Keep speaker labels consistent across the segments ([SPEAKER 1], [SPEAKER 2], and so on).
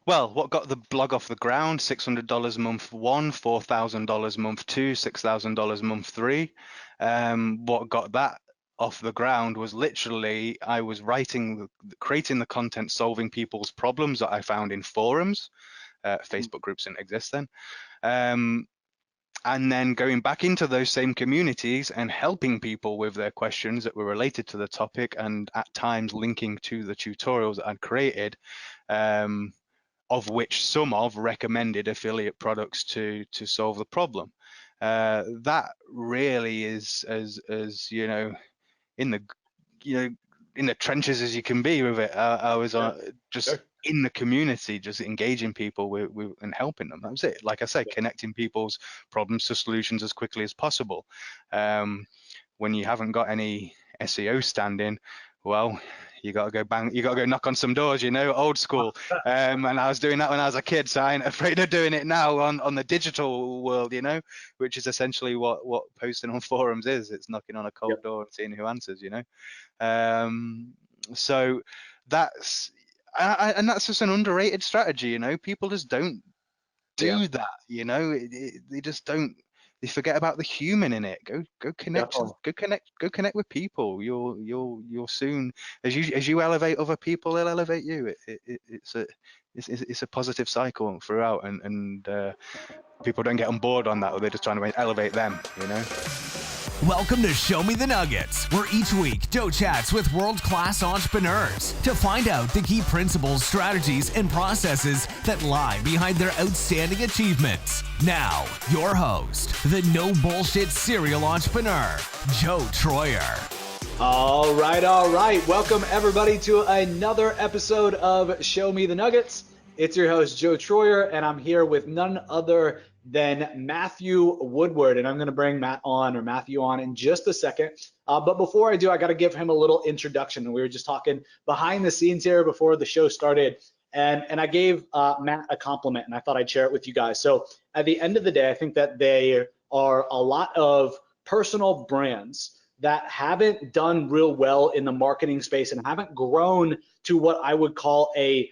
[SPEAKER 1] Well, what got the blog off the ground? $600 month one, $4,000 month two, $6,000 month three. What got that off the ground was literally I was creating the content, solving people's problems that I found in forums. Facebook groups didn't exist then. Um, and then going back into those same communities and helping people with their questions that were related to the topic, and at times linking to the tutorials that I'd created. Of which some of recommended affiliate products to solve the problem. That really is as in the you know in the trenches as you can be with it. I was
[SPEAKER 2] Yeah,
[SPEAKER 1] just
[SPEAKER 2] sure.
[SPEAKER 1] in the community, just engaging people with and helping them. That was it. Like I said,
[SPEAKER 2] Yeah,
[SPEAKER 1] connecting people's problems to solutions as quickly as possible. Um, when you haven't got any SEO standing, well, you got to go bang, you got to go knock on some doors, old school. And I was doing that when I was a kid, so I ain't afraid of doing it now on the digital world, which is essentially what posting on forums is. It's knocking on a
[SPEAKER 2] yeah,
[SPEAKER 1] cold door and seeing who answers. Um, so that's and that's just an underrated strategy. People just don't
[SPEAKER 2] yeah,
[SPEAKER 1] do that. They just don't. They forget about the human in it. Go connect,
[SPEAKER 2] definitely.
[SPEAKER 1] go connect with people. You'll soon, as you elevate other people, they'll elevate you. It's a positive cycle throughout, and people don't get on board on that, or they're just trying to elevate them.
[SPEAKER 3] Welcome to Show Me the Nuggets, where each week Joe chats with world-class entrepreneurs to find out the key principles, strategies, and processes that lie behind their outstanding achievements. Now, your host, the no bullshit serial entrepreneur, Joe Troyer.
[SPEAKER 2] All right, all right. Welcome everybody to another episode of Show Me the Nuggets. It's your host, Joe Troyer, and I'm here with none other than Matthew Woodward. And I'm going to bring Matthew on in just a second. But before I do, I got to give him a little introduction. And we were just talking behind the scenes here before the show started. And I gave Matt a compliment, and I thought I'd share it with you guys. So at the end of the day, I think that there are a lot of personal brands that haven't done real well in the marketing space and haven't grown to what I would call a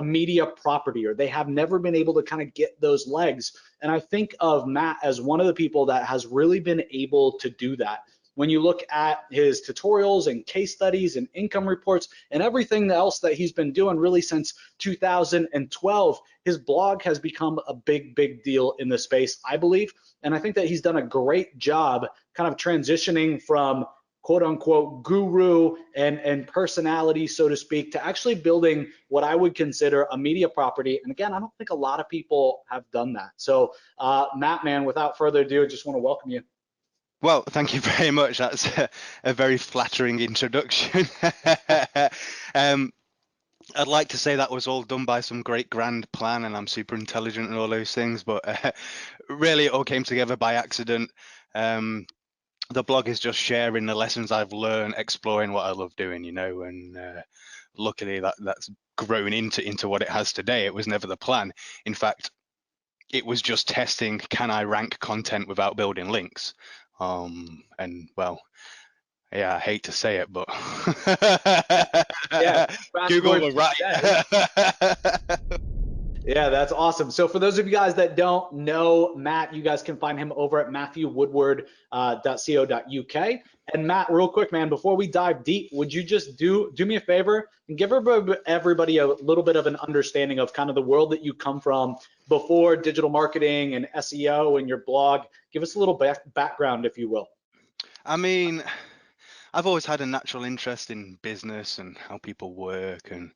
[SPEAKER 2] media property, or they have never been able to kind of get those legs. And I think of Matt as one of the people that has really been able to do that. When you look at his tutorials and case studies and income reports and everything else that he's been doing really since 2012, his blog has become a big deal in the space, I believe. And I think that he's done a great job kind of transitioning from quote unquote guru and personality, so to speak, to actually building what I would consider a media property. And again, I don't think a lot of people have done that. So Matt, man, without further ado, I just want to welcome you.
[SPEAKER 1] Well, thank you very much. That's a very flattering introduction. um, I'd like to say that was all done by some great grand plan, and I'm super intelligent and all those things, but really it all came together by accident. The blog is just sharing the lessons I've learned, exploring what I love doing, and luckily that's grown into what it has today. It was never the plan. In fact, it was just testing, can I rank content without building links? And well, yeah, I hate to say it, but
[SPEAKER 2] Yeah, fast
[SPEAKER 1] Google
[SPEAKER 2] forward
[SPEAKER 1] were
[SPEAKER 2] success.
[SPEAKER 1] right.
[SPEAKER 2] Yeah, that's awesome. So for those of you guys that don't know Matt, you guys can find him over at matthewwoodward.co.uk. And Matt, real quick, man, before we dive deep, would you just do me a favor and give everybody a little bit of an understanding of kind of the world that you come from before digital marketing and SEO and your blog? Give us a little background, if you will.
[SPEAKER 1] I mean, I've always had a natural interest in business and how people work, and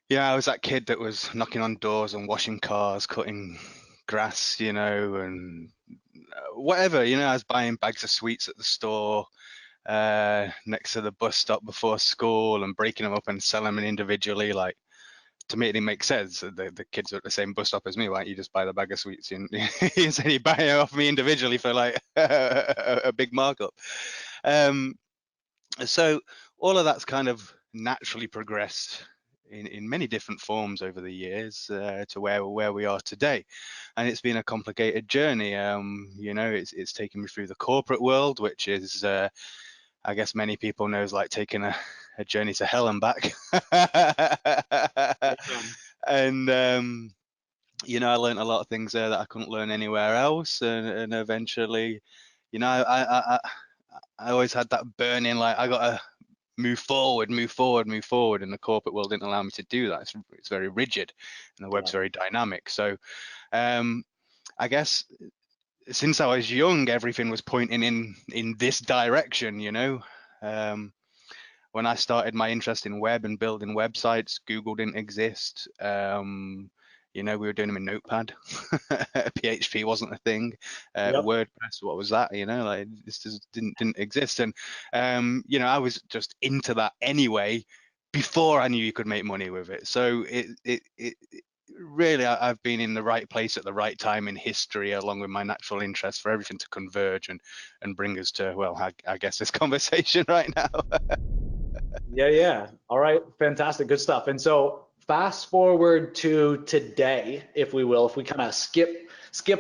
[SPEAKER 1] I was that kid that was knocking on doors and washing cars, cutting grass, and whatever, I was buying bags of sweets at the store next to the bus stop before school and breaking them up and selling them individually. Like, to me, it didn't make sense. The kids are at the same bus stop as me. Why don't you just buy the bag of sweets and instead you buy it off me individually for like a big markup? So all of that's kind of naturally progressed in many different forms over the years to where we are today, and it's been a complicated journey. It's taken me through the corporate world, which is I guess many people know is like taking a journey to hell and back. And I learned a lot of things there that I couldn't learn anywhere else, and eventually, I always had that burning, like, I gotta move forward, move forward, move forward, and the corporate world didn't allow me to do that. It's very rigid, and the web's
[SPEAKER 2] Yeah.
[SPEAKER 1] very dynamic. So I guess since I was young, everything was pointing in this direction. When I started my interest in web and building websites, Google didn't exist. We were doing them in Notepad. PHP wasn't a thing.
[SPEAKER 2] Yep.
[SPEAKER 1] WordPress, what was that? Like, this just didn't exist. And I was just into that anyway before I knew you could make money with it. So it really, I've been in the right place at the right time in history, along with my natural interest for everything to converge and bring us to, well, I guess this conversation right now.
[SPEAKER 2] Yeah, yeah. All right, fantastic, good stuff. And so fast forward to today, if we will, if we kind of skip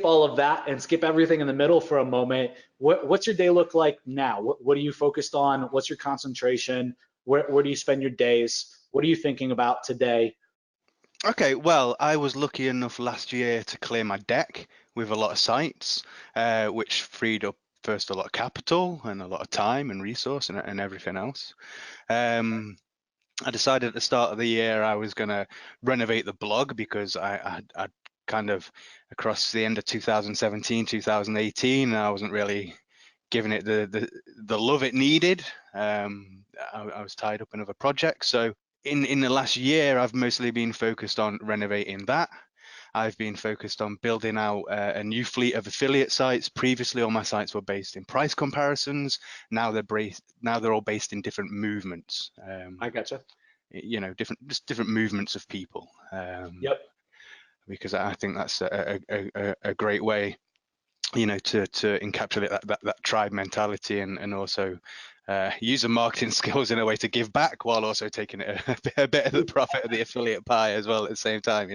[SPEAKER 2] all of that and skip everything in the middle for a moment, what's your day look like now? What are you focused on? What's your concentration? Where do you spend your days? What are you thinking about today?
[SPEAKER 1] Okay, well, I was lucky enough last year to clear my deck with a lot of sites, which freed up first a lot of capital and a lot of time and resource and everything else. I decided at the start of the year I was going to renovate the blog because I'd kind of, across the end of 2017, 2018, I wasn't really giving it the love it needed. I was tied up in other projects. So in the last year, I've mostly been focused on renovating that. I've been focused on building out a new fleet of affiliate sites. Previously, all my sites were based in price comparisons. Now they're all based in different movements.
[SPEAKER 2] I gotcha.
[SPEAKER 1] Different movements of people.
[SPEAKER 2] Yep.
[SPEAKER 1] Because I think that's a great way, to encapsulate that tribe mentality and also use the marketing skills in a way to give back while also taking it a bit of the profit of the affiliate pie as well at the same time.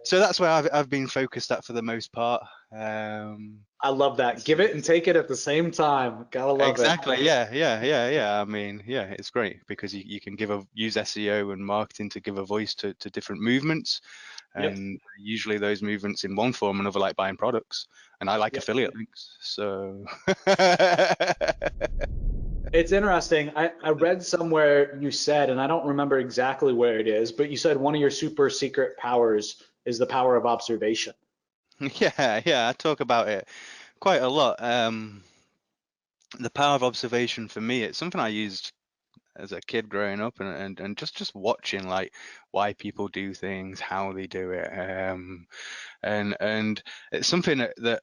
[SPEAKER 1] So that's where I've been focused at for the most part.
[SPEAKER 2] I love that. Give it and take it at the same time. Gotta love it.
[SPEAKER 1] Exactly. Yeah. I mean, yeah, it's great because you can use SEO and marketing to give a voice to different movements,
[SPEAKER 2] Yep.
[SPEAKER 1] and usually those movements in one form or another, like buying products, and I like
[SPEAKER 2] Yep.
[SPEAKER 1] affiliate links. So
[SPEAKER 2] It's interesting. I read somewhere you said, and I don't remember exactly where it is, but you said one of your super secret powers is the power of observation.
[SPEAKER 1] yeah, I talk about it quite a lot. The power of observation for me, it's something I used as a kid growing up, and just watching, like, why people do things, how they do it, and it's something that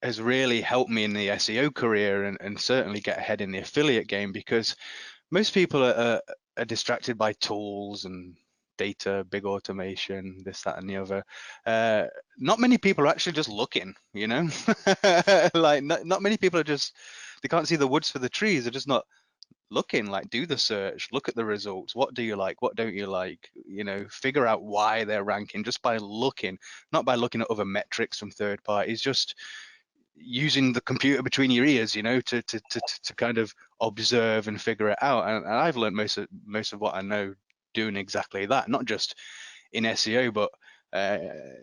[SPEAKER 1] has really helped me in the SEO career and certainly get ahead in the affiliate game, because most people are distracted by tools and data, big automation, this, that, and the other. Not many people are actually just looking, like not many people are just, they can't see the woods for the trees. They're just not looking. Like, do the search, look at the results. What do you like? What don't you like? Figure out why they're ranking just by looking, not by looking at other metrics from third parties, just using the computer between your ears, to kind of observe and figure it out. And I've learned most of what I know doing exactly that, not just in SEO, but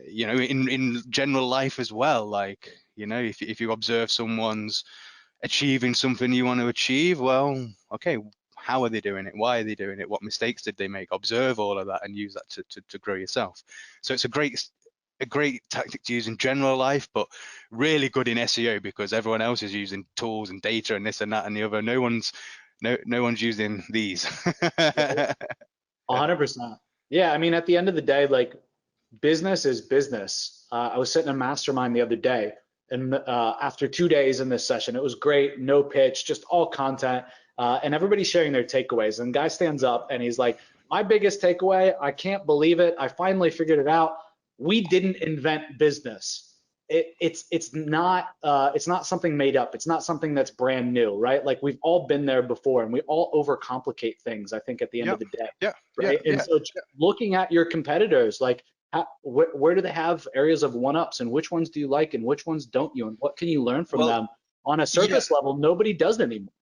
[SPEAKER 1] in general life as well. Like, if you observe someone's achieving something you want to achieve, well, okay, how are they doing it? Why are they doing it? What mistakes did they make? Observe all of that and use that to grow yourself. So it's a great tactic to use in general life, but really good in SEO because everyone else is using tools and data and this and that and the other. No one's using these.
[SPEAKER 2] 100%. Yeah, I mean, at the end of the day, like, business is business. I was sitting in a mastermind the other day, and after 2 days in this session, it was great, no pitch, just all content, and everybody's sharing their takeaways. And the guy stands up and he's like, "My biggest takeaway, I can't believe it. I finally figured it out. We didn't invent business. It's not something made up. It's not something that's brand new, right? Like, we've all been there before, and we all overcomplicate things, I think, at the end
[SPEAKER 1] Yeah,
[SPEAKER 2] of the day,
[SPEAKER 1] yeah, yeah,
[SPEAKER 2] right? And
[SPEAKER 1] yeah.
[SPEAKER 2] so looking at your competitors, like, where do they have areas of one-ups, and which ones do you like and which ones don't you, and what can you learn from
[SPEAKER 1] Well,
[SPEAKER 2] them? On a
[SPEAKER 1] yeah,
[SPEAKER 2] surface level, nobody does anymore.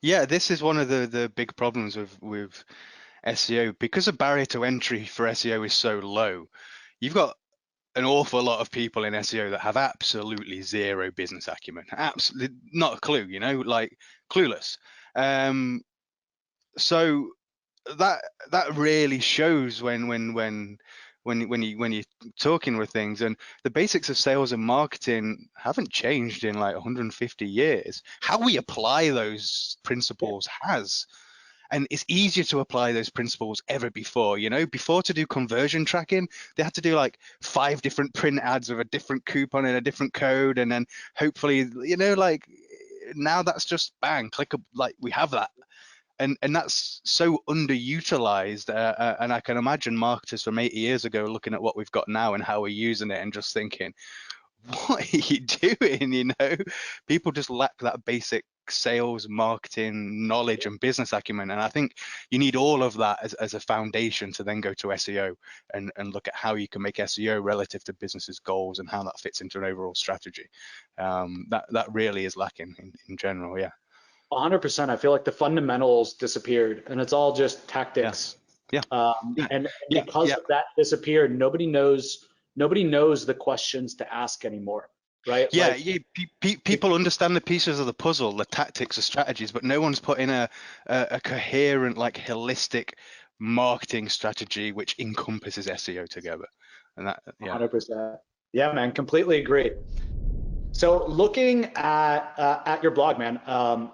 [SPEAKER 1] yeah. This is one of the big problems with SEO, because the barrier to entry for SEO is so low. You've got an awful lot of people in SEO that have absolutely zero business acumen, absolutely not a clue, like clueless. So that really shows when you're talking with things, and the basics of sales and marketing haven't changed in like 150 years. How we apply those principles has. And it's easier to apply those principles ever before. Before, to do conversion tracking, they had to do like 5 different print ads with a different coupon and a different code, and then hopefully, like now that's just bang, click, like we have that. And that's so underutilized, and I can imagine marketers from 80 years ago looking at what we've got now and how we're using it and just thinking, what are you doing? People just lack that basic sales, marketing knowledge and business acumen. And I think you need all of that as a foundation to then go to SEO and look at how you can make SEO relative to business's goals and how that fits into an overall strategy. That really is lacking in general. Yeah.
[SPEAKER 2] 100%. I feel like the fundamentals disappeared, and it's all just
[SPEAKER 1] Yeah.
[SPEAKER 2] tactics.
[SPEAKER 1] Yeah.
[SPEAKER 2] And
[SPEAKER 1] Yeah.
[SPEAKER 2] because
[SPEAKER 1] Yeah.
[SPEAKER 2] of that disappeared, nobody knows the questions to ask anymore, right?
[SPEAKER 1] Yeah,
[SPEAKER 2] Like,
[SPEAKER 1] people understand the pieces of the puzzle, the tactics, the strategies, but no one's put in a coherent, like holistic marketing strategy which encompasses SEO together. And that, yeah.
[SPEAKER 2] 100%. Yeah, man, completely agree. So looking at your blog, man,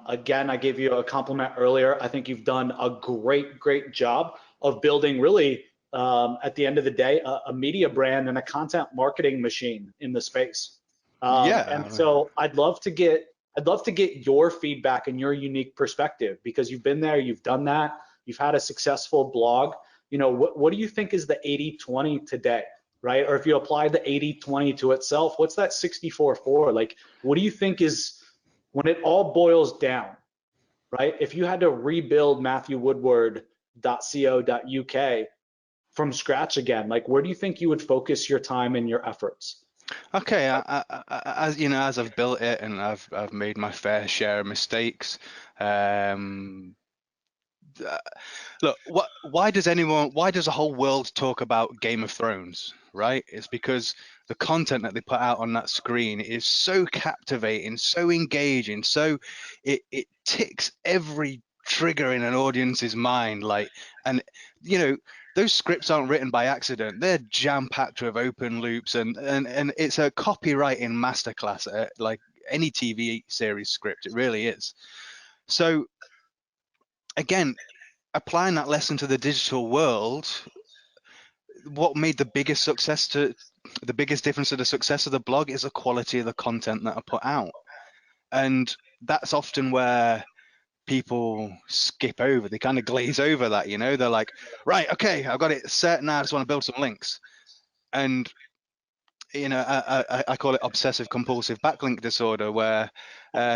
[SPEAKER 2] again, I gave you a compliment earlier. I think you've done a great job of building really, at the end of the day, a media brand and a content marketing machine in the space. And
[SPEAKER 1] Yeah.
[SPEAKER 2] so I'd love to get your feedback and your unique perspective, because you've been there, you've done that, you've had a successful blog. What do you think is the 80/20 today? Right? Or if you apply the 80/20 to itself, what's that 64/4? Like, what do you think is, when it all boils down, right? If you had to rebuild matthewwoodward.co.uk from scratch again, like, where do you think you would focus your time and your efforts?
[SPEAKER 1] Okay, as I've built it and I've made my fair share of mistakes, look, why does the whole world talk about Game of Thrones, right? It's because the content that they put out on that screen is so captivating, so engaging, so it ticks every trigger in an audience's mind, like, and those scripts aren't written by accident. They're jam-packed with open loops, and it's a copywriting masterclass, like any TV series script. It really is. So again, applying that lesson to the digital world, what made the biggest difference to the success of the blog is the quality of the content that I put out. And that's often where people skip over. They kind of glaze over that, they're like, right, okay, I've got it set now, I just want to build some links. And I call it obsessive compulsive backlink disorder, where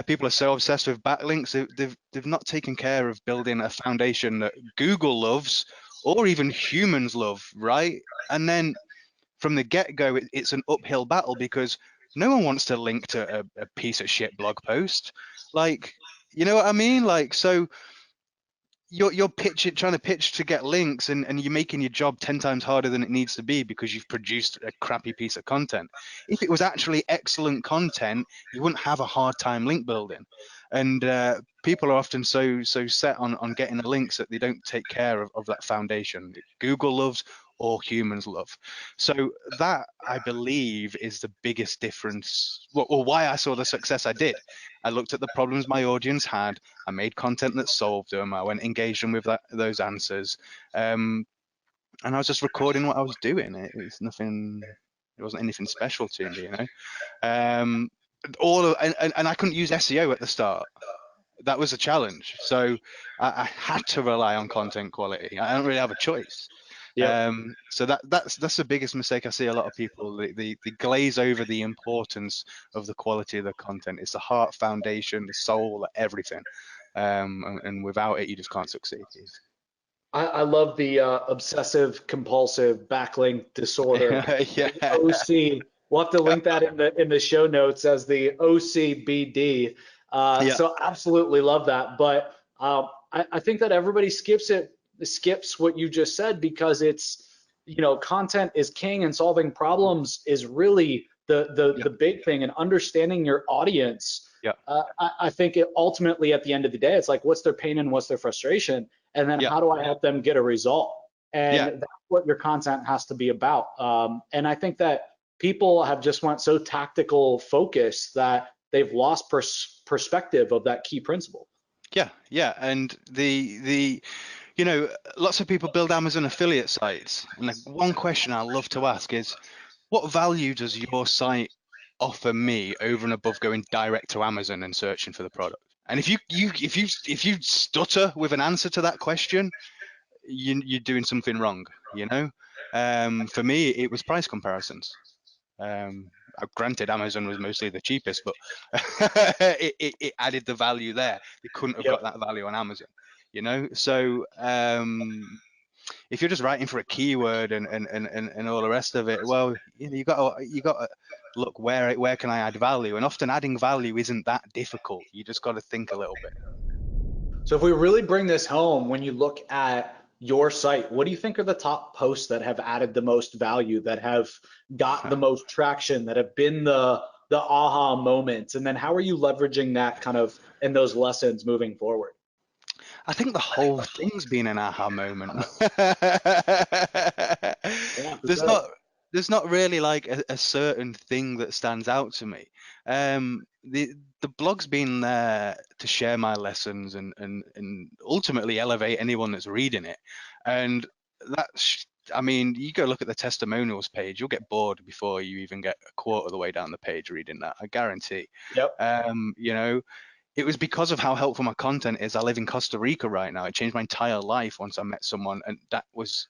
[SPEAKER 1] people are so obsessed with backlinks, they've not taken care of building a foundation that Google loves or even humans love, right? And then from the get-go, it's an uphill battle, because no one wants to link to a piece of shit blog post. Like, you know what I mean? Like, so you're trying to pitch to get links, and you're making your job 10 times harder than it needs to be because you've produced a crappy piece of content. If it was actually excellent content, you wouldn't have a hard time link building. And people are often so set on getting the links that they don't take care of that foundation that Google loves or humans love. So that, I believe, is the biggest difference, or why I saw the success I did. I looked at the problems my audience had. I made content that solved them. I went engaged them with those answers, and I was just recording what I was doing. It wasn't anything special to me, and I couldn't use SEO at the start. That was a challenge. So I had to rely on content quality. I don't really have a choice.
[SPEAKER 2] Yeah.
[SPEAKER 1] So that's the biggest mistake I see a lot of people. They glaze over the importance of the quality of the content. It's the heart, foundation, the soul, everything. And without it, you just can't succeed.
[SPEAKER 2] I love the obsessive compulsive backlink disorder. The
[SPEAKER 1] Yeah.
[SPEAKER 2] OC. We'll have to link that in the show notes as the OCBD.
[SPEAKER 1] Yeah.
[SPEAKER 2] So absolutely love that. But I think that everybody skips it skips what you just said, because it's, content is king and solving problems is really
[SPEAKER 1] Yeah,
[SPEAKER 2] the big thing, and understanding your audience.
[SPEAKER 1] yeah,
[SPEAKER 2] I think it ultimately, at the end of the day, it's like, what's their pain and what's their frustration, and then
[SPEAKER 1] yeah,
[SPEAKER 2] how do I help them get a result? And
[SPEAKER 1] yeah.
[SPEAKER 2] that's what your content has to be about. And I think that people have just went so tactical focused that they've lost perspective of that key principle.
[SPEAKER 1] Yeah, yeah, and lots of people build Amazon affiliate sites, and like one question I love to ask is, what value does your site offer me over and above going direct to Amazon and searching for the product? And if you stutter with an answer to that question, you're doing something wrong, you know? For me, it was price comparisons. Granted, Amazon was mostly the cheapest, but it added the value there. They couldn't have got
[SPEAKER 2] Yep.
[SPEAKER 1] that value on Amazon, you know? So if you're just writing for a keyword and all the rest of it, well, you got to look where can I add value? And often adding value isn't that difficult. You just got to think a little bit.
[SPEAKER 2] So if we really bring this home, when you look at your site, what do you think are the top posts that have added the most value, that have got the most traction, that have been the aha moments? And then how are you leveraging that kind of in those lessons moving forward?
[SPEAKER 1] I think the whole thing's been an aha moment.
[SPEAKER 2] Yeah, for
[SPEAKER 1] There's
[SPEAKER 2] sure.
[SPEAKER 1] not there's not really like a certain thing that stands out to me. The blog's been there to share my lessons and ultimately elevate anyone that's reading it. And that's, I mean, you go look at the testimonials page, you'll get bored before you even get a quarter of the way down the page reading that, I guarantee.
[SPEAKER 2] Yep.
[SPEAKER 1] You know, it was because of how helpful my content is. I live in Costa Rica right now. It changed my entire life once I met someone, and that was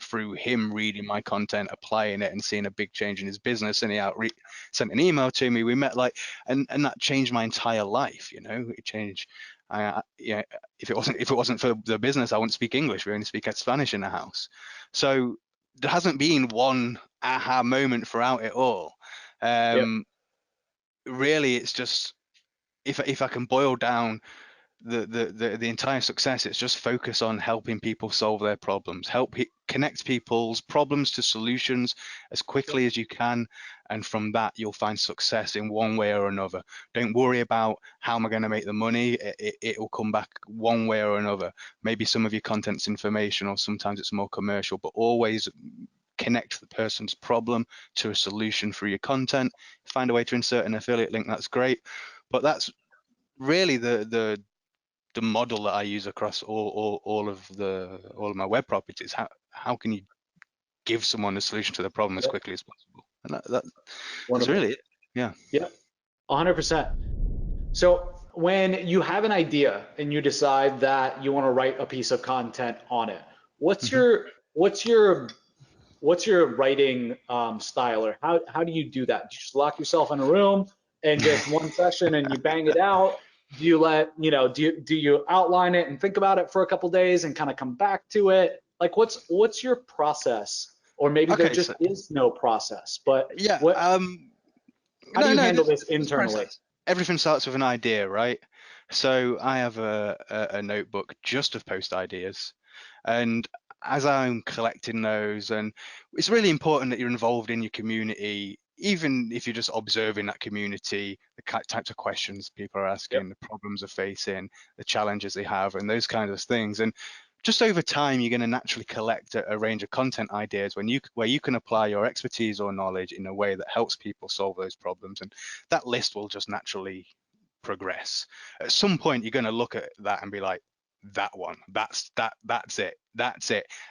[SPEAKER 1] through him reading my content, applying it, and seeing a big change in his business. And he sent an email to me. We met, like, and that changed my entire life. You know, it changed. Yeah, if it wasn't for the business, I wouldn't speak English. We only speak Spanish in the house. So there hasn't been one aha moment throughout it all.
[SPEAKER 2] Yep.
[SPEAKER 1] Really, it's just, if I can boil down the entire success, it's just focus on helping people solve their problems, connect people's problems to solutions as quickly as you can, and from that you'll find success in one way or another. Don't worry about how am I going to make the money. It will come back one way or another. Maybe some of your content's informational, sometimes it's more commercial, but always connect the person's problem to a solution through your content. Find a way to insert an affiliate link, that's great. But that's really the model that I use across all of my web properties. How can you give someone a solution to the problem as
[SPEAKER 2] Yep.
[SPEAKER 1] quickly as possible? And that's
[SPEAKER 2] Wonderful.
[SPEAKER 1] really it. Yeah.
[SPEAKER 2] Yep. 100%. So when you have an idea and you decide that you want to write a piece of content on it, what's
[SPEAKER 1] hmm
[SPEAKER 2] your what's your what's your writing style, or how do you do that? Do you just lock yourself in a room and just one session and you bang it out? Do you do you outline it and think about it for a couple days and kind of come back to it? Like, what's your process? Or maybe there
[SPEAKER 1] Okay.
[SPEAKER 2] just
[SPEAKER 1] So
[SPEAKER 2] is no process, but
[SPEAKER 1] yeah.
[SPEAKER 2] how do
[SPEAKER 1] No,
[SPEAKER 2] you
[SPEAKER 1] no.
[SPEAKER 2] handle
[SPEAKER 1] There's
[SPEAKER 2] this
[SPEAKER 1] there's a
[SPEAKER 2] internally?
[SPEAKER 1] process. Everything starts with an idea, right? So I have a notebook just of post ideas, and as I'm collecting those, and it's really important that you're involved in your community, even if you're just observing that community, the types of questions people are
[SPEAKER 2] Yep.
[SPEAKER 1] asking, the problems they're facing, the challenges they have, and those kinds of things. And just over time, you're going to naturally collect a range of content ideas where you can apply your expertise or knowledge in a way that helps people solve those problems, and that list will just naturally progress. At some point, you're going to look at that and be like, that one, that's it,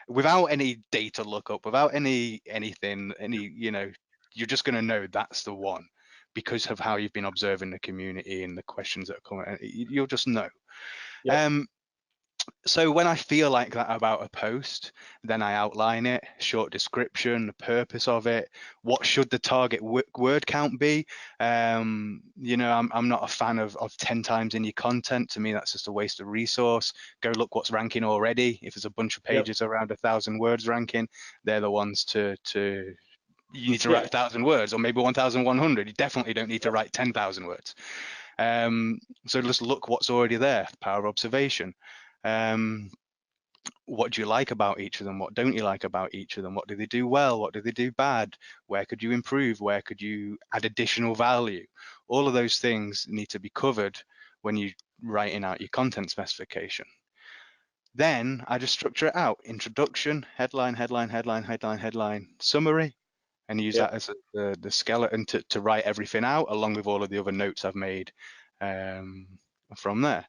[SPEAKER 1] without any data lookup, without anything, you're just going to know that's the one because of how you've been observing the community and the questions that are coming. You'll just know.
[SPEAKER 2] Yep.
[SPEAKER 1] Um, so when I feel like that about a post, then I outline it, short description, the purpose of it, what should the target word count be. I'm not a fan of 10 times in your content. To me, that's just a waste of resource. Go look what's ranking already. If there's a bunch of
[SPEAKER 2] Yep.
[SPEAKER 1] pages around 1,000 words ranking, they're the ones to you need to write
[SPEAKER 2] Yeah.
[SPEAKER 1] 1,000 words, or maybe 1,100. You definitely don't need to write 10,000 words. So just look what's already there, power of observation. Um, what do you like about each of them? What don't you like about each of them? What do they do well? What do they do bad? Where could you improve? Where could you add additional value? All of those things need to be covered when you're writing out your content specification. Then I just structure it out: introduction, headline, headline, headline, headline, headline, summary, and use that
[SPEAKER 2] Yep.
[SPEAKER 1] as the skeleton to write everything out, along with all of the other notes I've made from there.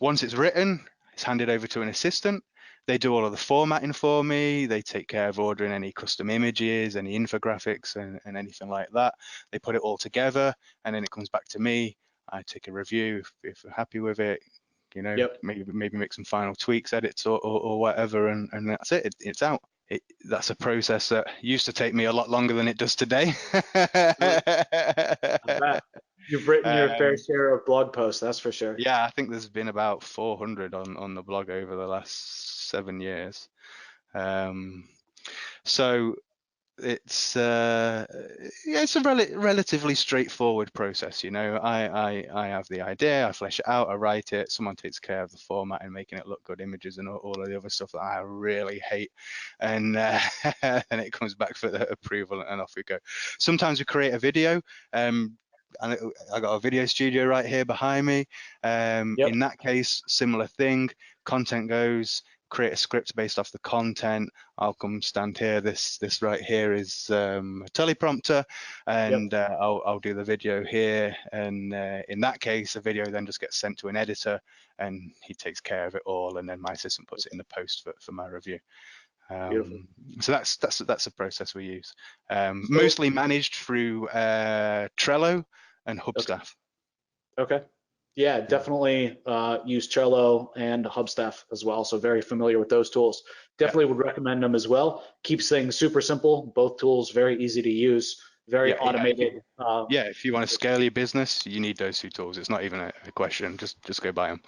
[SPEAKER 1] Once it's written, it's handed over to an assistant. They do all of the formatting for me. They take care of ordering any custom images, any infographics, and anything like that. They put it all together, and then it comes back to me. I take a review if we're happy with it. You know,
[SPEAKER 2] Yep.
[SPEAKER 1] maybe make some final tweaks, edits, or whatever, and that's it. It's out. That's a process that used to take me a lot longer than it does today.
[SPEAKER 2] Really? I bet. You've written your fair
[SPEAKER 1] um,
[SPEAKER 2] share of blog posts, that's for sure.
[SPEAKER 1] yeah, I think there's been about 400 on the blog over the last 7 years. So it's yeah, it's a relatively straightforward process. You know, I have the idea, I flesh it out, I write it, someone takes care of the format and making it look good, images and all of the other stuff that I really hate, and and it comes back for the approval, and off we go. Sometimes we create a video. And I got a video studio right here behind me.
[SPEAKER 2] Yep.
[SPEAKER 1] In that case, similar thing. Content goes, create a script based off the content. I'll come stand here. This right here is a teleprompter,
[SPEAKER 2] Yep.
[SPEAKER 1] and I'll do the video here. And in that case, the video then just gets sent to an editor, and he takes care of it all. And then my assistant puts it in the post for my review.
[SPEAKER 2] Beautiful.
[SPEAKER 1] So that's a process we use.
[SPEAKER 2] So,
[SPEAKER 1] Mostly managed through Trello and
[SPEAKER 2] okay.
[SPEAKER 1] Hubstaff.
[SPEAKER 2] Okay. Yeah,
[SPEAKER 1] Yeah.
[SPEAKER 2] definitely use Trello and Hubstaff as well. So very familiar with those tools.
[SPEAKER 1] Yeah.
[SPEAKER 2] Definitely would recommend them as well. Keeps things super simple. Both tools very easy to use, very
[SPEAKER 1] Yeah.
[SPEAKER 2] automated.
[SPEAKER 1] Yeah, if you want to scale your business, you need those two tools. It's not even a question. Just go buy them.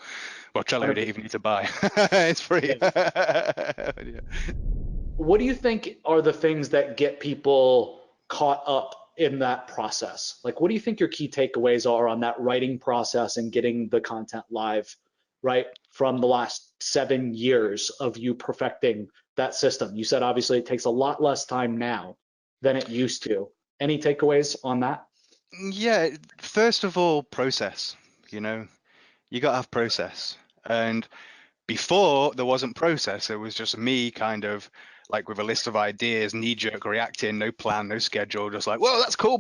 [SPEAKER 1] Well, Trello you don't
[SPEAKER 2] 100%.
[SPEAKER 1] even need to buy. It's free.
[SPEAKER 2] Yeah.
[SPEAKER 1] Yeah.
[SPEAKER 2] What do you think are the things that get people caught up in that process? Like, what do you think your key takeaways are on that writing process and getting the content live, right? From the last 7 years of you perfecting that system. You said obviously it takes a lot less time now than it used to. Any takeaways on that?
[SPEAKER 1] Yeah, first of all, process. You know, you got to have process. And before there wasn't process, it was just me kind of like with a list of ideas, knee-jerk reacting, no plan, no schedule, just like, whoa, that's cool,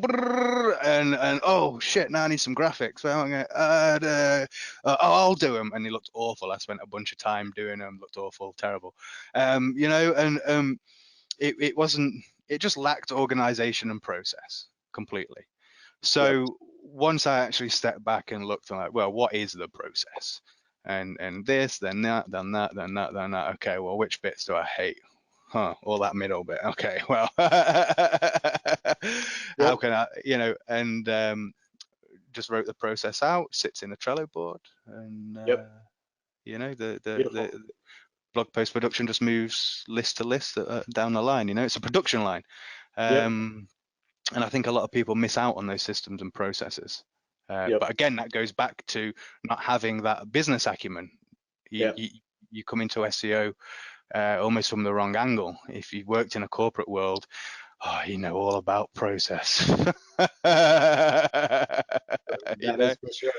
[SPEAKER 1] and oh shit, now I need some graphics. Well, I'm gonna, oh, I'll do them, and they looked awful. I spent a bunch of time doing them, looked awful, terrible, you know, and it wasn't, it just lacked organization and process completely.
[SPEAKER 2] Yep.
[SPEAKER 1] So once I actually stepped back and looked, I'm like, well, what is the process? And this, then that, then that, then that, then that. Okay, well, which bits do I hate? Huh, all that middle bit. Okay, well, how
[SPEAKER 2] Yep.
[SPEAKER 1] can I, you know, and just wrote the process out, sits in a Trello board, and
[SPEAKER 2] Yep.
[SPEAKER 1] you know,
[SPEAKER 2] Beautiful.
[SPEAKER 1] the blog post production just moves list to list down the line. You know, it's a production line.
[SPEAKER 2] Yep.
[SPEAKER 1] And I think a lot of people miss out on those systems and processes.
[SPEAKER 2] Yep.
[SPEAKER 1] But again, that goes back to not having that business acumen. You,
[SPEAKER 2] Yep.
[SPEAKER 1] you, you come into SEO almost from the wrong angle. If you've worked in a corporate world, oh, you know all about process. You
[SPEAKER 2] That
[SPEAKER 1] know,
[SPEAKER 2] is for sure.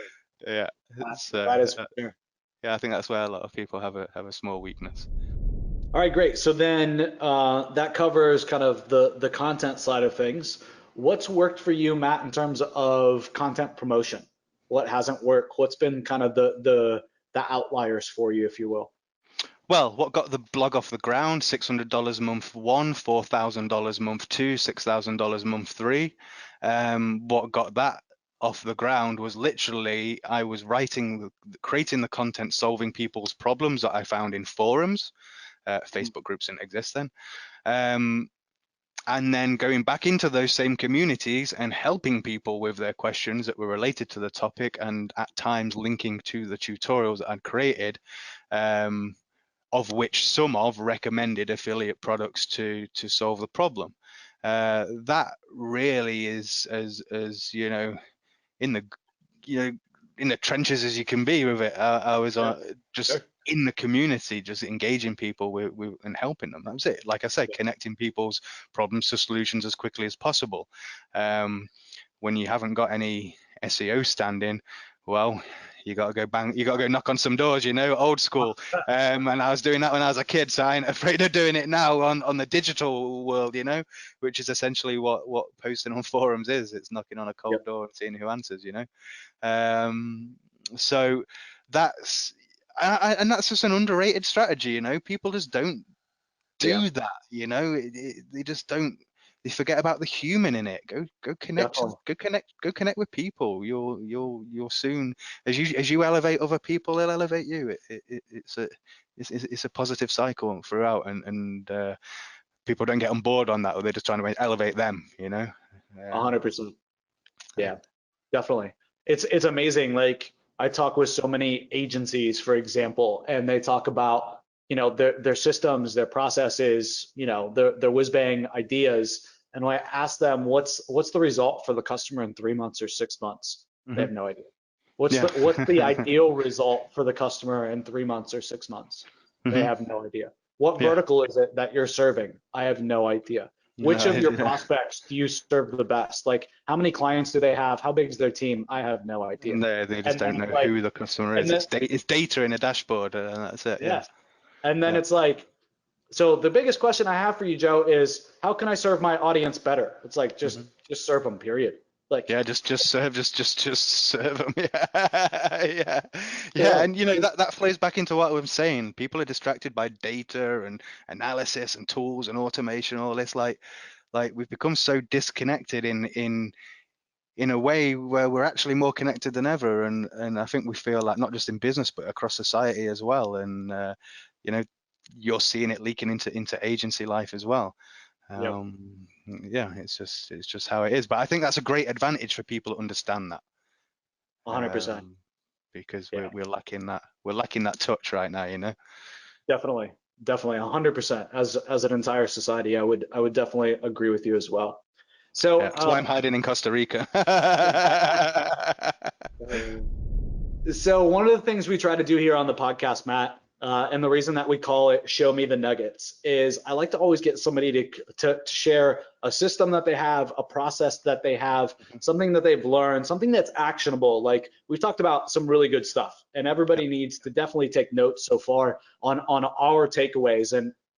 [SPEAKER 1] yeah. It's
[SPEAKER 2] That is for sure.
[SPEAKER 1] yeah. I think that's where a lot of people have a small weakness.
[SPEAKER 2] All right, great. So then that covers kind of the content side of things. What's worked for you, Matt, in terms of content promotion? What hasn't worked? What's been kind of the outliers for you, if you will?
[SPEAKER 1] Well, what got the blog off the ground? $600 month one, $4,000 month two, $6,000 month three. What got that off the ground was literally I was creating the content, solving people's problems that I found in forums. Facebook groups didn't exist then. And then going back into those same communities and helping people with their questions that were related to the topic, and at times linking to the tutorials that I'd created. Of which some of recommended affiliate products to solve the problem. That really is as you know, in the, you know, in the trenches as you can be with it. I was
[SPEAKER 2] Yeah,
[SPEAKER 1] just
[SPEAKER 2] sure.
[SPEAKER 1] in the community, just engaging people and helping them. That was it. Like I said, connecting people's problems to solutions as quickly as possible. When you haven't got any SEO standing, well, you got to go bang, you got to go knock on some doors, old school. And I was doing that when I was a kid, so I ain't afraid of doing it now on the digital world, which is essentially what posting on forums is. It's knocking on a cold door and seeing who answers, So that's and that's just an underrated strategy, people just don't do that, they just don't. They forget about the human in it. Go connect,
[SPEAKER 2] Definitely.
[SPEAKER 1] go connect with people. You'll soon, as you elevate other people, they'll elevate you. It's a positive cycle throughout, and people don't get on board on that, or they're just trying to elevate them.
[SPEAKER 2] 100%. Yeah, definitely. It's amazing. Like, I talk with so many agencies, for example, and they talk about, their systems, their processes, their whiz bang ideas. And when I ask them what's the result for the customer in 3 months or 6 months, they have no idea. What's the ideal result for the customer in 3 months or 6 months? They have no idea. What vertical is it that you're serving? I have no idea. Which of your prospects do you serve the best? Like, how many clients do they have? How big is their team? I have no idea.
[SPEAKER 1] They just don't know who the customer is. It's data in a dashboard, and that's it. Yeah.
[SPEAKER 2] And then it's like, so the biggest question I have for you, Joe, is how can I serve my audience better? It's like, just serve them, period. Like,
[SPEAKER 1] just serve, just serve them. Yeah. And that flows back into what I'm saying. People are distracted by data and analysis and tools and automation, all this. Like we've become so disconnected in a way where we're actually more connected than ever. And I think we feel like, not just in business, but across society as well. And you're seeing it leaking into agency life as well. It's just how it is. But I think that's a great advantage for people to understand that.
[SPEAKER 2] 100%.
[SPEAKER 1] Because we're lacking that touch right now,
[SPEAKER 2] Definitely 100%. As an entire society, I would definitely agree with you as well. So
[SPEAKER 1] that's why I'm hiding in Costa Rica.
[SPEAKER 2] So one of the things we try to do here on the podcast, Matt, and the reason that we call it Show Me the Nuggets, is I like to always get somebody to share a system that they have, a process that they have, something that they've learned, something that's actionable. Like, we've talked about some really good stuff, and everybody needs to definitely take notes so far on our takeaways.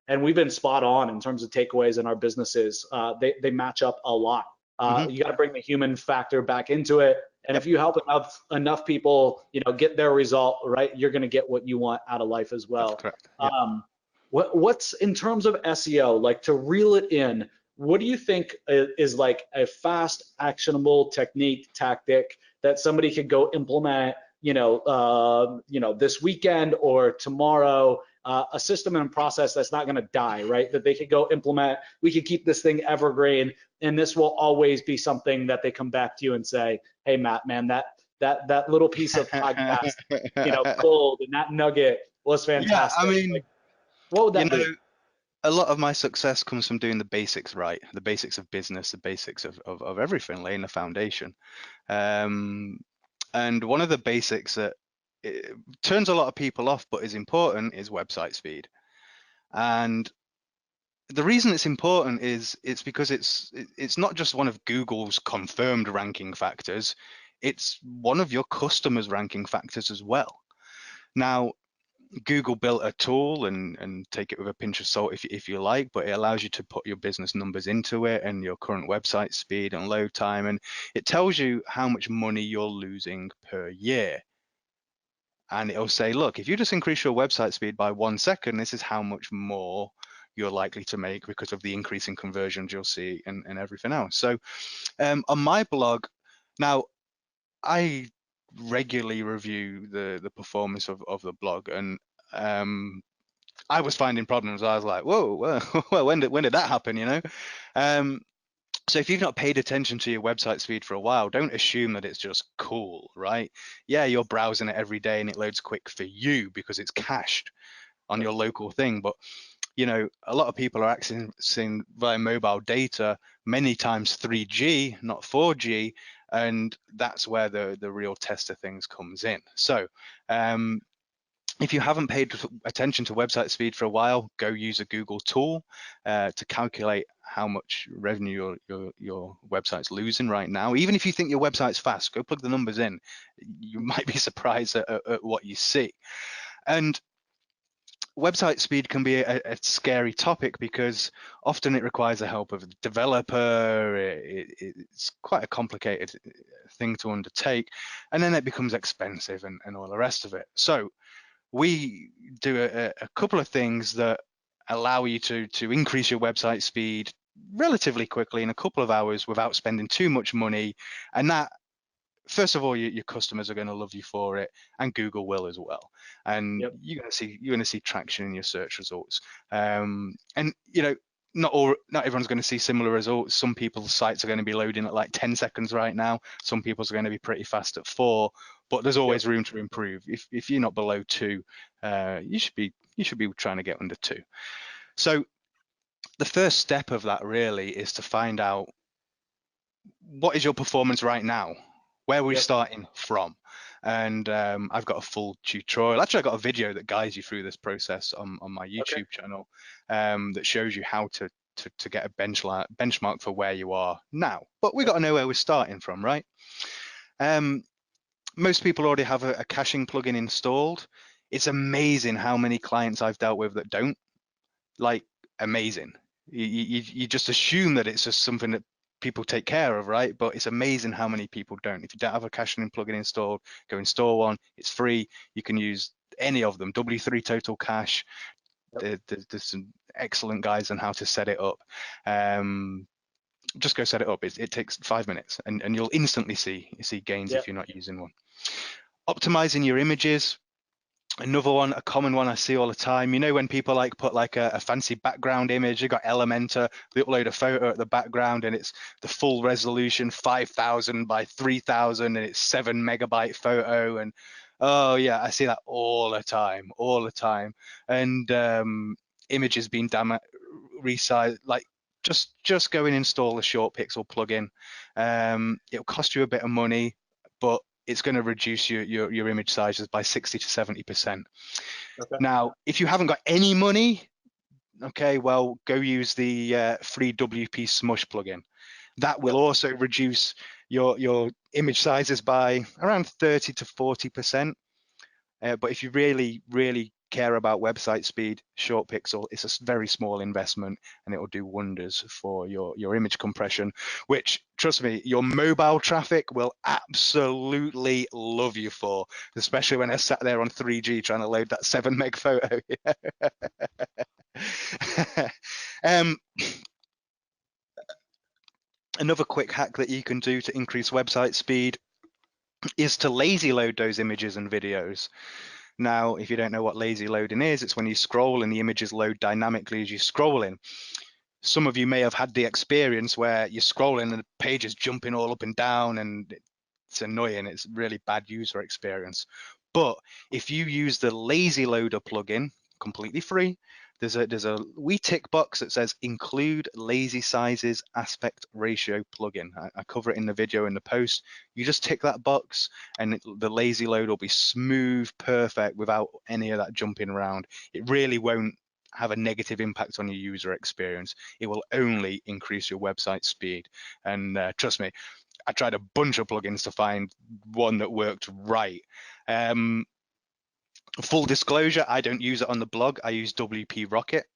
[SPEAKER 2] And we've been spot on in terms of takeaways in our businesses. They match up a lot. You got to bring the human factor back into it. And if you help enough people, get their result, right, you're going to get what you want out of life as well.
[SPEAKER 1] That's correct. Yeah.
[SPEAKER 2] What's in terms of SEO, like, to reel it in, what do you think is like a fast, actionable tactic that somebody could go implement, this weekend or tomorrow? A system and process that's not going to die, right? That they could go implement. We could keep this thing evergreen, and this will always be something that they come back to you and say, "Hey, Matt, man, that little piece of podcast, gold, and that nugget was fantastic."
[SPEAKER 1] Yeah, I mean,
[SPEAKER 2] like, what would that be?
[SPEAKER 1] A lot of my success comes from doing the basics right, the basics of business, the basics of everything, laying the foundation. And one of the basics that it turns a lot of people off but is important is website speed. And the reason it's important is it's because it's not just one of Google's confirmed ranking factors, it's one of your customers' ranking factors as well. Now, Google built a tool, and take it with a pinch of salt if you like, but it allows you to put your business numbers into it and your current website speed and load time, and it tells you how much money you're losing per year. And it'll say, look, if you just increase your website speed by 1 second, this is how much more you're likely to make because of the increase in conversions you'll see and everything else. So on my blog, now I regularly review the performance of the blog, and I was finding problems. I was like, whoa, well, when did that happen, So if you've not paid attention to your website speed for a while, don't assume that it's just cool, right? Yeah, you're browsing it every day and it loads quick for you because it's cached on your local thing. But, a lot of people are accessing via mobile data, many times 3G, not 4G, and that's where the real test of things comes in. So If you haven't paid attention to website speed for a while, go use a Google tool to calculate how much revenue your website's losing right now. Even if you think your website's fast, go plug the numbers in. You might be surprised at what you see. And website speed can be a scary topic because often it requires the help of a developer. It's quite a complicated thing to undertake, and then it becomes expensive and all the rest of it. So we do a couple of things that allow you to increase your website speed relatively quickly in a couple of hours without spending too much money. And that, first of all, your customers are going to love you for it, and Google will as well. And
[SPEAKER 2] Yep.
[SPEAKER 1] you're going to see traction in your search results. And not everyone's going to see similar results. Some people's sites are going to be loading at like 10 seconds right now. Some people's are going to be pretty fast at 4, but there's
[SPEAKER 2] Yep.
[SPEAKER 1] always room to improve. If you're not below 2, you should be trying to get under 2. So the first step of that really is to find out what is your performance right now? Where are we
[SPEAKER 2] Yep.
[SPEAKER 1] starting from? And I've got a full tutorial. Actually, I've got a video that guides you through this process on my
[SPEAKER 2] Okay.
[SPEAKER 1] YouTube channel that shows you how to get a benchmark for where you are now. But we've got to know where we're starting from, right? Most people already have a caching plugin installed. It's amazing how many clients I've dealt with that don't. Like, amazing. You just assume that it's just something that people take care of, right? But it's amazing how many people don't. If you don't have a caching plugin installed, go install one. It's free. You can use any of them. W3 Total Cache.
[SPEAKER 2] Yep.
[SPEAKER 1] There's some excellent guides on how to set it up. Just go set it up. It takes 5 minutes, and you'll instantly see gains
[SPEAKER 2] Yep.
[SPEAKER 1] if you're not using one. Optimizing your images. Another one, a common one I see all the time. You know, when people like put like a fancy background image, they got Elementor, they upload a photo at the background and it's the full resolution 5,000 by 3,000 and it's 7 MB photo. And oh yeah, I see that all the time. And images being resized, like just go and install a short pixel plugin. It'll cost you a bit of money, but it's going to reduce your image sizes by 60 to 70%.
[SPEAKER 2] Okay.
[SPEAKER 1] Now, if you haven't got any money, okay, well, go use the free WP Smush plugin. That will
[SPEAKER 2] Yep.
[SPEAKER 1] also reduce your image sizes by around 30 to 40%. But if you really, really care about website speed, short pixel, it's a very small investment and it will do wonders for your image compression, which, trust me, your mobile traffic will absolutely love you for, especially when I sat there on 3G trying to load that 7 meg photo. um, Another quick hack that you can do to increase website speed is to lazy load those images and videos. Now, if you don't know what lazy loading is, it's when you scroll and the images load dynamically as you're scrolling. Some of you may have had the experience where you're scrolling and the page is jumping all up and down and it's annoying. It's really bad user experience. But if you use the lazy loader plugin, completely free, there's a wee tick box that says include lazy sizes aspect ratio plugin. I cover it in the video in the post. You just tick that box and the lazy load will be smooth, perfect without any of that jumping around. It really won't have a negative impact on your user experience. It will only increase your website speed. And trust me, I tried a bunch of plugins to find one that worked right. Full disclosure, I don't use it on the blog. I use WP Rocket.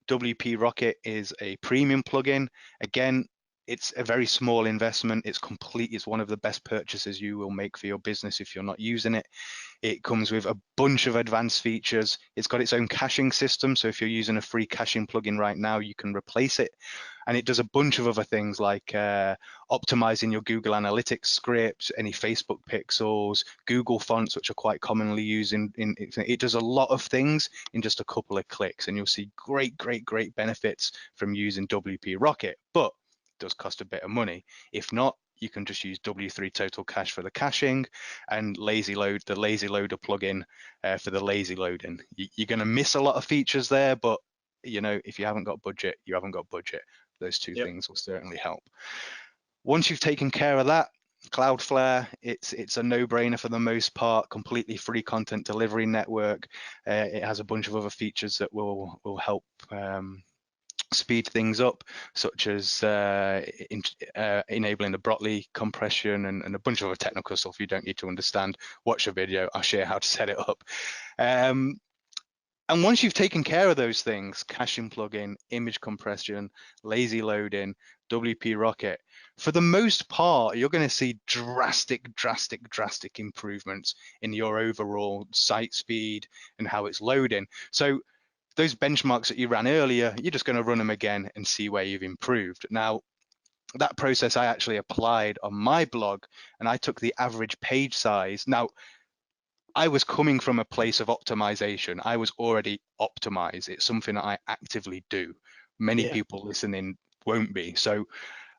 [SPEAKER 1] WP Rocket is a premium plugin. Again, it's a very small investment. It's one of the best purchases you will make for your business if you're not using it. It comes with a bunch of advanced features. It's got its own caching system. So if you're using a free caching plugin right now, you can replace it. And it does a bunch of other things like optimizing your Google Analytics scripts, any Facebook pixels, Google fonts, which are quite commonly used it does a lot of things in just a couple of clicks. And you'll see great benefits from using WP Rocket, but it does cost a bit of money. If not, you can just use W3 Total Cache for the caching and the lazy loader plugin for the lazy loading. You're going to miss a lot of features there, but if you haven't got budget, you haven't got budget. Those two
[SPEAKER 2] Yep.
[SPEAKER 1] things will certainly help. Once you've taken care of that, CloudFlare, it's a no-brainer for the most part. Completely free content delivery network. It has a bunch of other features that will help speed things up, such as enabling the Brotli compression and a bunch of other technical stuff you don't need to understand. Watch a video, I'll share how to set it up. And once you've taken care of those things, caching plugin, image compression, lazy loading, WP Rocket, for the most part, you're going to see drastic improvements in your overall site speed and how it's loading. So those benchmarks that you ran earlier, you're just going to run them again and see where you've improved. Now, that process I actually applied on my blog, and I took the average page size. Now, I was coming from a place of optimization. I was already optimized. It's something that I actively do. Many people listening won't be. So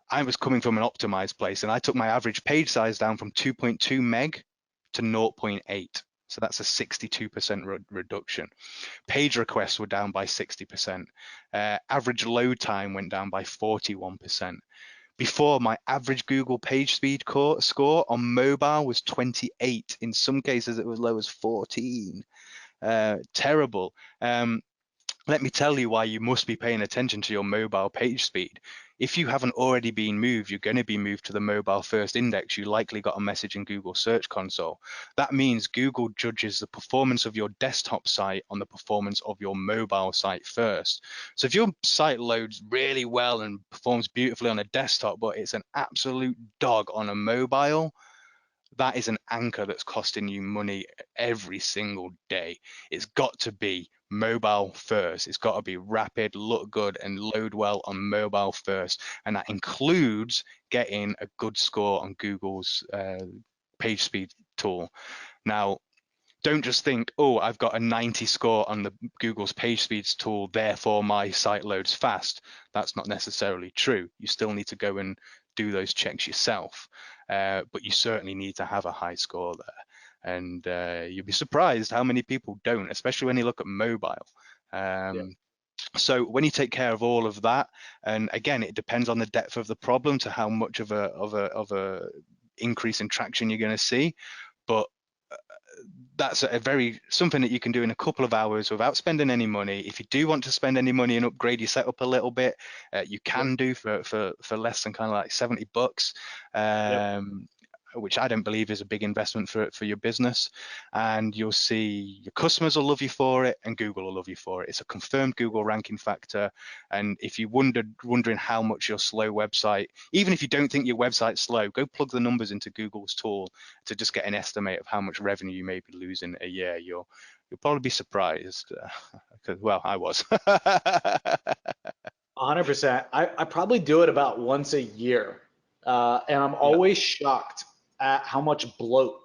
[SPEAKER 1] I was coming from an optimized place, and I took my average page size down from 2.2 meg to 0.8. So that's a 62% reduction. Page requests were down by 60%. Average load time went down by 41%. Before, my average Google page speed score on mobile was 28. In some cases, it was low as 14. Terrible. Let me tell you why you must be paying attention to your mobile page speed. If you haven't already been moved, you're going to be moved to the mobile first index. You likely got a message in Google Search Console. That means Google judges the performance of your desktop site on the performance of your mobile site first. So if your site loads really well and performs beautifully on a desktop, but it's an absolute dog on a mobile, that is an anchor that's costing you money every single day. It's got to be mobile first. It's got to be rapid, look good, and load well on mobile first. And that includes getting a good score on Google's page speed tool. Now, don't just think, oh, I've got a 90 score on the Google's page speeds tool, therefore my site loads fast. That's not necessarily true. You still need to go and do those checks yourself. But you certainly need to have a high score there. And you'll be surprised how many people don't, especially when you look at mobile. So when you take care of all of that, and again, it depends on the depth of the problem to how much of a increase in traction you're going to see. But that's something that you can do in a couple of hours without spending any money. If you do want to spend any money and upgrade your setup a little bit, you can do for less than kind of like $70, which I don't believe is a big investment for your business. And you'll see your customers will love you for it, and Google will love you for it. It's a confirmed Google ranking factor. And if you wondering how much your slow website, even if you don't think your website's slow, go plug the numbers into Google's tool to just get an estimate of how much revenue you may be losing a year. You'll probably be surprised, because well, I was.
[SPEAKER 2] 100%. I probably do it about once a year, and I'm always shocked at how much bloat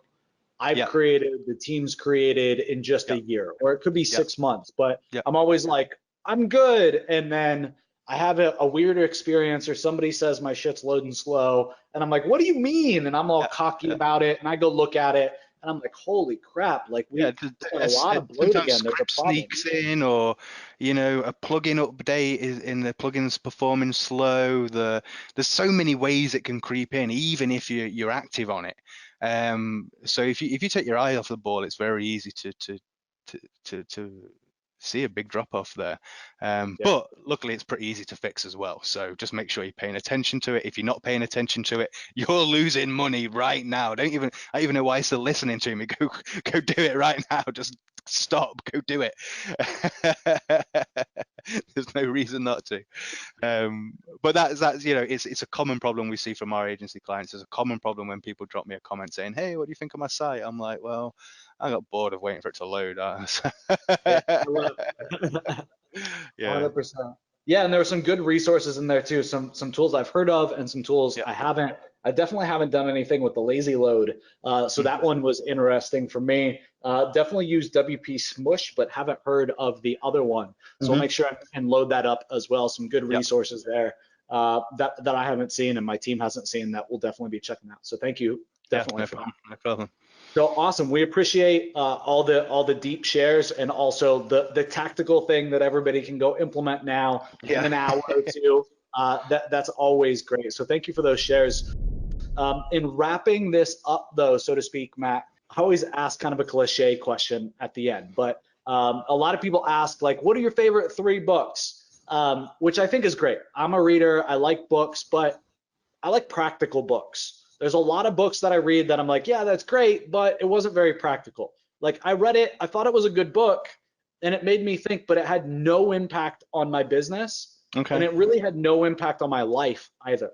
[SPEAKER 2] I've created, the team's created in just a year, or it could be 6 months. But I'm always like, I'm good, and then I have a weirder experience, or somebody says my shit's loading slow, and I'm like, what do you mean? And I'm all cocky about it, and I go look at it, and I'm like, holy crap, like we put a lot of bloat again. There's a problem.
[SPEAKER 1] Sneaks in, or a plugin update is in the plugin's performing slow. There's so many ways it can creep in, even if you're active on it. So if you take your eye off the ball, it's very easy to see a big drop off there. But luckily it's pretty easy to fix as well. So just make sure you're paying attention to it. If you're not paying attention to it, you're losing money right now. I don't even know why you're still listening to me. Go do it right now. Just stop, go do it. There's no reason not to. But that's it's a common problem we see from our agency clients. It's a common problem when people drop me a comment saying, hey, what do you think of my site? I'm like, well, I got bored of waiting for it to load.
[SPEAKER 2] Yeah, 100%. Yeah, and there were some good resources in there too. Some tools I've heard of, and some tools I haven't. I definitely haven't done anything with the lazy load, so that one was interesting for me. Definitely use WP Smush, but haven't heard of the other one. So I'll make sure and load that up as well. Some good resources there that I haven't seen and my team hasn't seen, that we'll definitely be checking out. So thank you. Definitely.
[SPEAKER 1] No problem.
[SPEAKER 2] So awesome. We appreciate all the deep shares, and also the tactical thing that everybody can go implement now in an hour or two. That's always great. So thank you for those shares. In wrapping this up, though, so to speak, Matt, I always ask kind of a cliche question at the end, but a lot of people ask, like, what are your favorite 3 books? Which I think is great. I'm a reader. I like books, but I like practical books. There's a lot of books that I read that I'm like, yeah, that's great, but it wasn't very practical. Like, I read it, I thought it was a good book, and it made me think, but it had no impact on my business, and
[SPEAKER 1] Okay.
[SPEAKER 2] it really had no impact on my life either.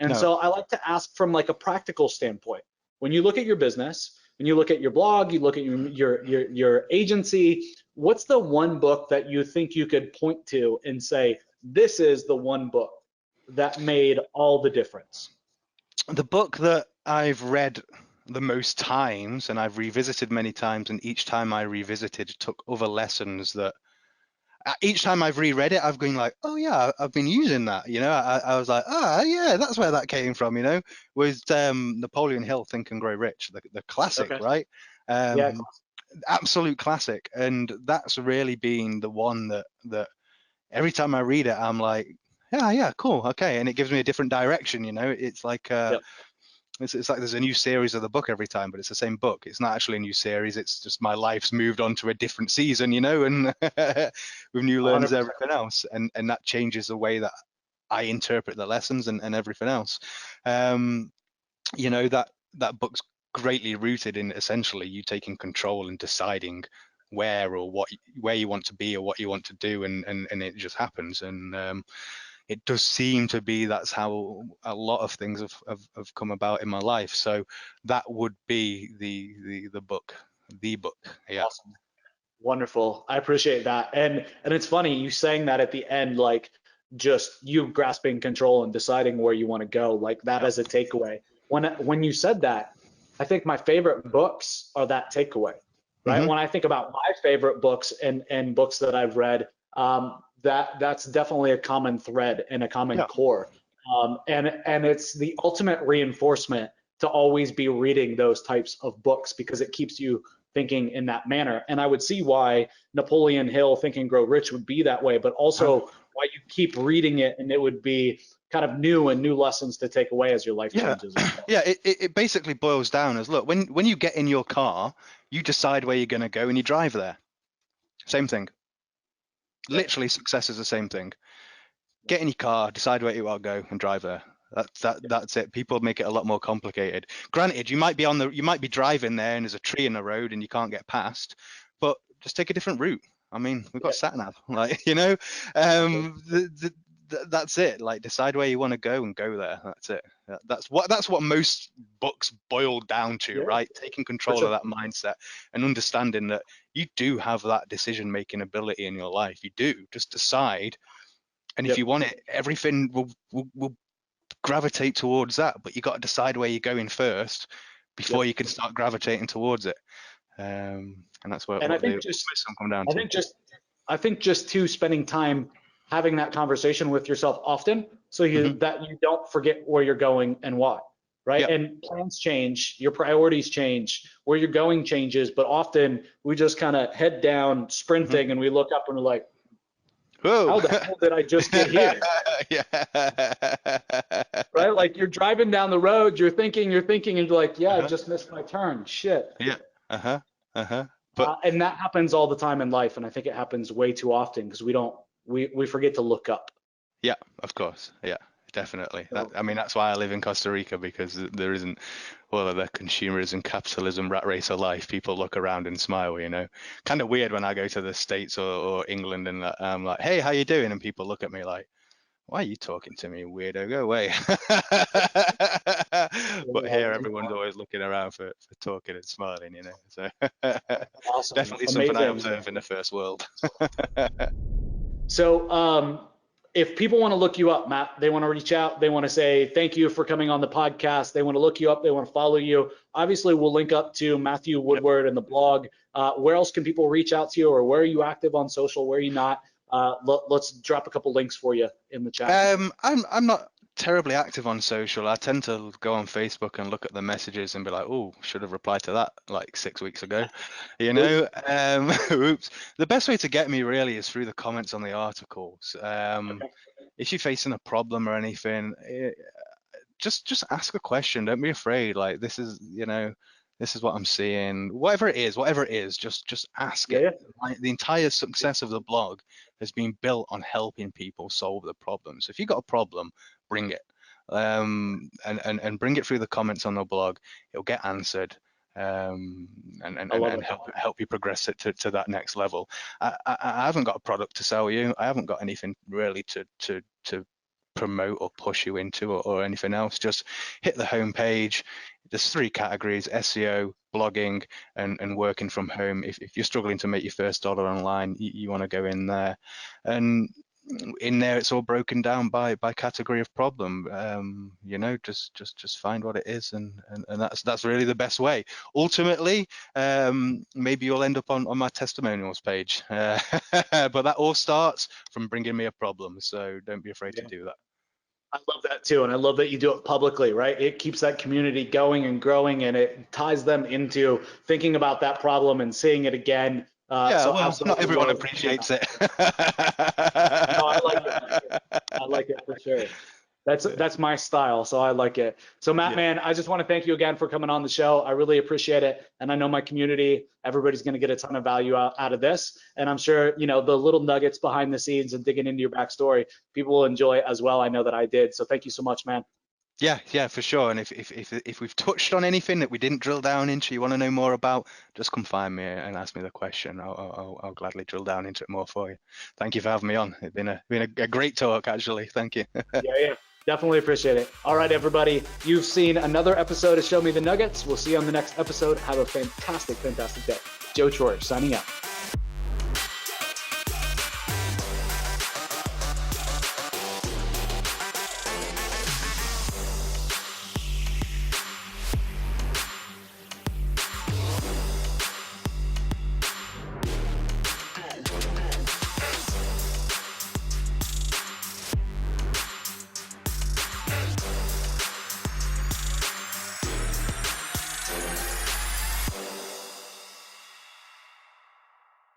[SPEAKER 2] And
[SPEAKER 1] No.
[SPEAKER 2] so I like to ask from like a practical standpoint. When you look at your business, when you look at your blog, you look at your agency, what's the one book that you think you could point to and say, this is the one book that made all the difference?
[SPEAKER 1] The book that I've read the most times and I've revisited many times, and each time I revisited took other lessons that each time I've reread it, I've been like, oh yeah, I've been using that. I was like, yeah, that's where that came from. Was Napoleon Hill, Think and Grow Rich, the classic,
[SPEAKER 2] Okay.
[SPEAKER 1] right?
[SPEAKER 2] Yeah.
[SPEAKER 1] Absolute classic, and that's really been the one that every time I read it, I'm like, yeah, cool, okay, and it gives me a different direction. It's like
[SPEAKER 2] Yep.
[SPEAKER 1] it's like there's a new series of the book every time, but it's the same book. It's not actually a new series. It's just my life's moved on to a different season, and with new learners,
[SPEAKER 2] 100%.
[SPEAKER 1] everything else, and that changes the way that I interpret the lessons and everything else. That book's greatly rooted in essentially you taking control and deciding where you want to be or what you want to do, and it just happens. And it does seem to be that's how a lot of things have come about in my life. So that would be the book, yeah.
[SPEAKER 2] Awesome. Wonderful. I appreciate that. And it's funny you saying that at the end, like just you grasping control and deciding where you want to go, like that
[SPEAKER 1] Yeah.
[SPEAKER 2] as a takeaway. When you said that, I think my favorite books are that takeaway, right?
[SPEAKER 1] Hmm.
[SPEAKER 2] When I think about my favorite books and books that I've read, that's definitely a common thread and a common
[SPEAKER 1] Yeah.
[SPEAKER 2] core. And it's the ultimate reinforcement to always be reading those types of books because it keeps you thinking in that manner. And I would see why Napoleon Hill, Think and Grow Rich would be that way, but also why you keep reading it and it would be kind of new lessons to take away as your life
[SPEAKER 1] Yeah,
[SPEAKER 2] changes as well.
[SPEAKER 1] yeah. It basically boils down as, look, when you get in your car, you decide where you're going to go and you drive there. Same thing.
[SPEAKER 2] Yep.
[SPEAKER 1] Literally, success is the same thing. Get in your car, decide where you want to go, and drive there. That's it. People make it a lot more complicated. Granted, you might be driving there and there's a tree in the road and you can't get past, but just take a different route. I mean, we've got sat nav, like that's it. Like, decide where you want to go and go there. That's it. That's what most books boil down to,
[SPEAKER 2] Yeah,
[SPEAKER 1] right? Taking
[SPEAKER 2] for
[SPEAKER 1] control of
[SPEAKER 2] sure.
[SPEAKER 1] that mindset and understanding that you do have that decision making ability in your life. You do. Just decide, and if
[SPEAKER 2] Yep.
[SPEAKER 1] you want it, everything will gravitate towards that. But you got to decide where you're going first before
[SPEAKER 2] Yep.
[SPEAKER 1] you can start gravitating towards it. And that's what
[SPEAKER 2] And I
[SPEAKER 1] the
[SPEAKER 2] think just
[SPEAKER 1] wisdom come down
[SPEAKER 2] I
[SPEAKER 1] to.
[SPEAKER 2] think just I think just too spending time having that conversation with yourself often so
[SPEAKER 1] Hmm.
[SPEAKER 2] that you don't forget where you're going and why. Right.
[SPEAKER 1] Yeah.
[SPEAKER 2] And plans change, your priorities change, where you're going changes, but often we just kind of head down
[SPEAKER 1] Hmm.
[SPEAKER 2] sprinting and we look up and we're like,
[SPEAKER 1] Whoa.
[SPEAKER 2] how the hell did I just get here?
[SPEAKER 1] Yeah.
[SPEAKER 2] Right? Like you're driving down the road, you're thinking, and you're like, yeah, I
[SPEAKER 1] Uh-huh.
[SPEAKER 2] just missed my turn. Shit.
[SPEAKER 1] Yeah. Uh-huh. Uh-huh. But
[SPEAKER 2] And that happens all the time in life, and I think it happens way too often because we forget to look up.
[SPEAKER 1] yeah, of course. Yeah, definitely.
[SPEAKER 2] So
[SPEAKER 1] I mean, that's why I live in Costa Rica, because there isn't all of the consumerism, capitalism, rat race of life. People look around and smile. Kind of weird when I go to the States or England and I'm like, hey, how you doing? And people look at me like, why are you talking to me, weirdo? Go away. But here, everyone's always looking around for talking and smiling. So
[SPEAKER 2] awesome,
[SPEAKER 1] definitely something I
[SPEAKER 2] amazing.
[SPEAKER 1] observe in the first world.
[SPEAKER 2] So if people want to look you up, Matt, they want to reach out, they want to say thank you for coming on the podcast, they want to look you up, they want to follow you. Obviously, we'll link up to Matthew
[SPEAKER 1] Yep.
[SPEAKER 2] Woodward and the blog. Where else can people reach out to you, or where are you active on social? Where are you not? Let's drop a couple links for you in the chat.
[SPEAKER 1] I'm not terribly active on social. I tend to go on Facebook and look at the messages and be like, oh, should have replied to that like 6 weeks ago.
[SPEAKER 2] Oops.
[SPEAKER 1] Oops. The best way to get me really is through the comments on the articles.
[SPEAKER 2] Okay.
[SPEAKER 1] If you're facing a problem or anything, just ask a question. Don't be afraid. Like, this is, this is what I'm seeing. Whatever it is, just ask
[SPEAKER 2] Yeah,
[SPEAKER 1] it.
[SPEAKER 2] yeah.
[SPEAKER 1] Like, the entire success of the blog has been built on helping people solve the problem. So if you've got a problem, bring it. And bring it through the comments on the blog. It'll get answered.
[SPEAKER 2] I love
[SPEAKER 1] And
[SPEAKER 2] it.
[SPEAKER 1] help you progress it to that next level. I haven't got a product to sell you. I haven't got anything really to promote or push you into, or anything else. Just hit the homepage. There's 3 categories: SEO, blogging, and working from home. If you're struggling to make your first dollar online, you want to go in there. And in there, it's all broken down by category of problem. Just find what it is, and that's really the best way. Ultimately, maybe you'll end up on my testimonials page, but that all starts from bringing me a problem. So don't be afraid to do that.
[SPEAKER 2] I love that too, and I love that you do it publicly, right? It keeps that community going and growing, and it ties them into thinking about that problem and seeing it again.
[SPEAKER 1] Yeah,
[SPEAKER 2] So
[SPEAKER 1] well, not
[SPEAKER 2] absolutely
[SPEAKER 1] everyone
[SPEAKER 2] love doing
[SPEAKER 1] appreciates
[SPEAKER 2] that.
[SPEAKER 1] it.
[SPEAKER 2] No, I like it. I like it for sure. That's my style, so I like it. So Matt,
[SPEAKER 1] Yeah.
[SPEAKER 2] man, I just want to thank you again for coming on the show. I really appreciate it, and I know my community, everybody's going to get a ton of value out of this, and I'm sure the little nuggets behind the scenes and digging into your backstory, people will enjoy as well. I know that I did. So thank you so much, man.
[SPEAKER 1] Yeah, for sure. And if we've touched on anything that we didn't drill down into, you want to know more about, just come find me and ask me the question. I'll gladly drill down into it more for you. Thank you for having me on. It's been a great talk, actually. Thank you.
[SPEAKER 2] Yeah. Definitely appreciate it. All right, everybody. You've seen another episode of Show Me the Nuggets. We'll see you on the next episode. Have a fantastic day. Joe Troyer signing out.